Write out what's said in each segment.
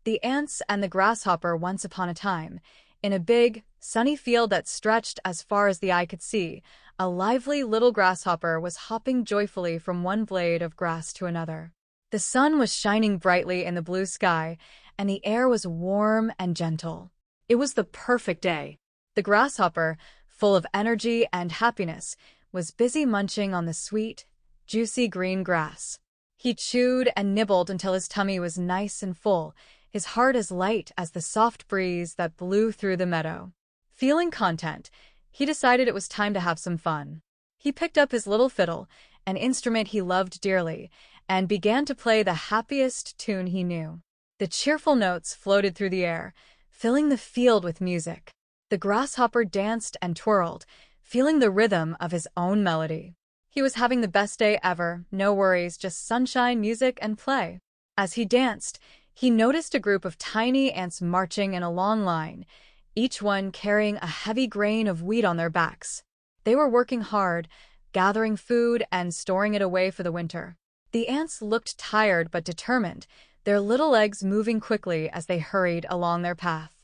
The ants and the grasshopper once upon a time. In a big, sunny field that stretched as far as the eye could see, a lively little grasshopper was hopping joyfully from one blade of grass to another. The sun was shining brightly in the blue sky, and the air was warm and gentle. It was the perfect day. The grasshopper, full of energy and happiness, was busy munching on the sweet, juicy green grass. He chewed and nibbled until his tummy was nice and full, his heart as light as the soft breeze that blew through the meadow. Feeling content, he decided it was time to have some fun. He picked up his little fiddle, an instrument he loved dearly, and began to play the happiest tune he knew. The cheerful notes floated through the air, filling the field with music. The grasshopper danced and twirled, feeling the rhythm of his own melody. He was having the best day ever, no worries, just sunshine, music, and play. As he danced, he noticed a group of tiny ants marching in a long line, each one carrying a heavy grain of wheat on their backs. They were working hard, gathering food and storing it away for the winter. The ants looked tired but determined, their little legs moving quickly as they hurried along their path.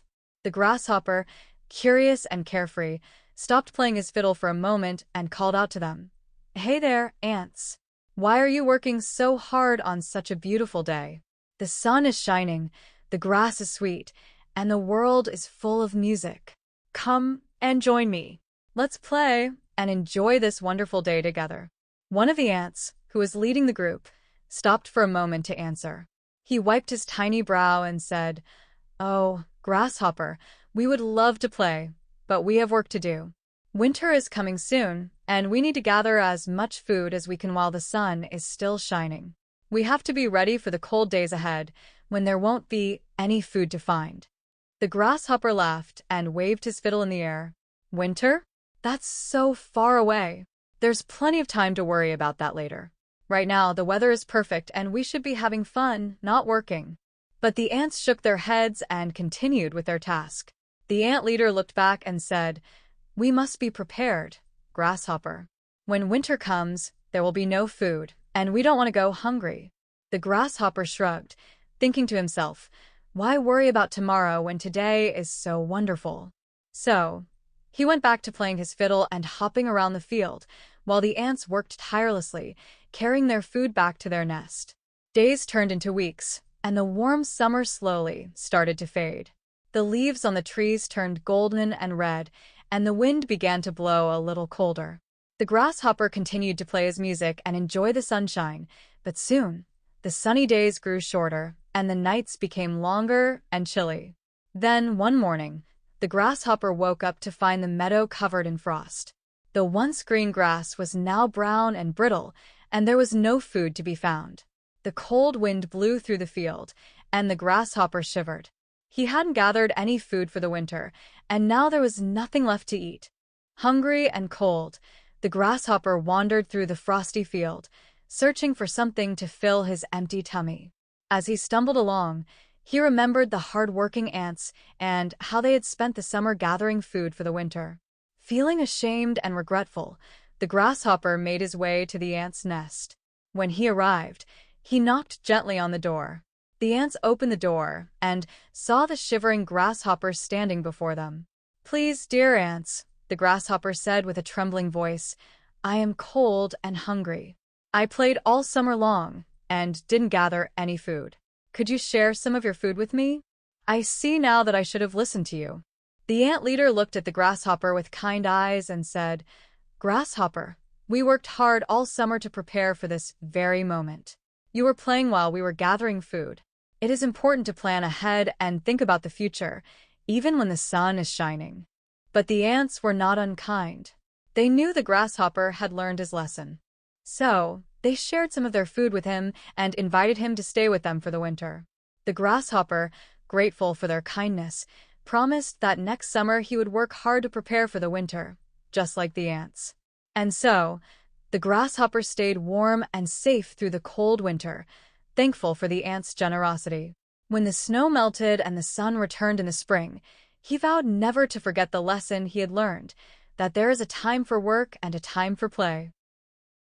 The grasshopper, curious and carefree, stopped playing his fiddle for a moment and called out to them. "Hey there, ants. Why are you working so hard on such a beautiful day? The sun is shining, the grass is sweet, and the world is full of music. Come and join me. Let's play and enjoy this wonderful day together." One of the ants, who was leading the group, stopped for a moment to answer. He wiped his tiny brow and said, "Oh, grasshopper, we would love to play, but we have work to do. Winter is coming soon, and we need to gather as much food as we can while the sun is still shining. We have to be ready for the cold days ahead, when there won't be any food to find." The grasshopper laughed and waved his fiddle in the air. "Winter? That's so far away. There's plenty of time to worry about that later. Right now, the weather is perfect and we should be having fun, not working." But the ants shook their heads and continued with their task. The ant leader looked back and said, "We must be prepared, grasshopper. When winter comes, there will be no food, and we don't want to go hungry." The grasshopper shrugged, thinking to himself, "Why worry about tomorrow when today is so wonderful?" So, he went back to playing his fiddle and hopping around the field, while the ants worked tirelessly, carrying their food back to their nest. Days turned into weeks, and the warm summer slowly started to fade. The leaves on the trees turned golden and red, and the wind began to blow a little colder. The grasshopper continued to play his music and enjoy the sunshine, but soon, the sunny days grew shorter, and the nights became longer and chilly. Then, one morning, the grasshopper woke up to find the meadow covered in frost. The once green grass was now brown and brittle, and there was no food to be found. The cold wind blew through the field, and the grasshopper shivered. He hadn't gathered any food for the winter, and now there was nothing left to eat. Hungry and cold, the grasshopper wandered through the frosty field, searching for something to fill his empty tummy. As he stumbled along, he remembered the hardworking ants and how they had spent the summer gathering food for the winter. Feeling ashamed and regretful, the grasshopper made his way to the ants' nest. When he arrived, he knocked gently on the door. The ants opened the door and saw the shivering grasshopper standing before them. "Please, dear ants," the grasshopper said with a trembling voice, "I am cold and hungry. I played all summer long and didn't gather any food. Could you share some of your food with me? I see now that I should have listened to you." The ant leader looked at the grasshopper with kind eyes and said, "Grasshopper, we worked hard all summer to prepare for this very moment. You were playing while we were gathering food. It is important to plan ahead and think about the future, even when the sun is shining." But the ants were not unkind. They knew the grasshopper had learned his lesson. So, they shared some of their food with him and invited him to stay with them for the winter. The grasshopper, grateful for their kindness, promised that next summer he would work hard to prepare for the winter, just like the ants. And so, the grasshopper stayed warm and safe through the cold winter, thankful for the ants' generosity. When the snow melted and the sun returned in the spring, he vowed never to forget the lesson he had learned, that there is a time for work and a time for play.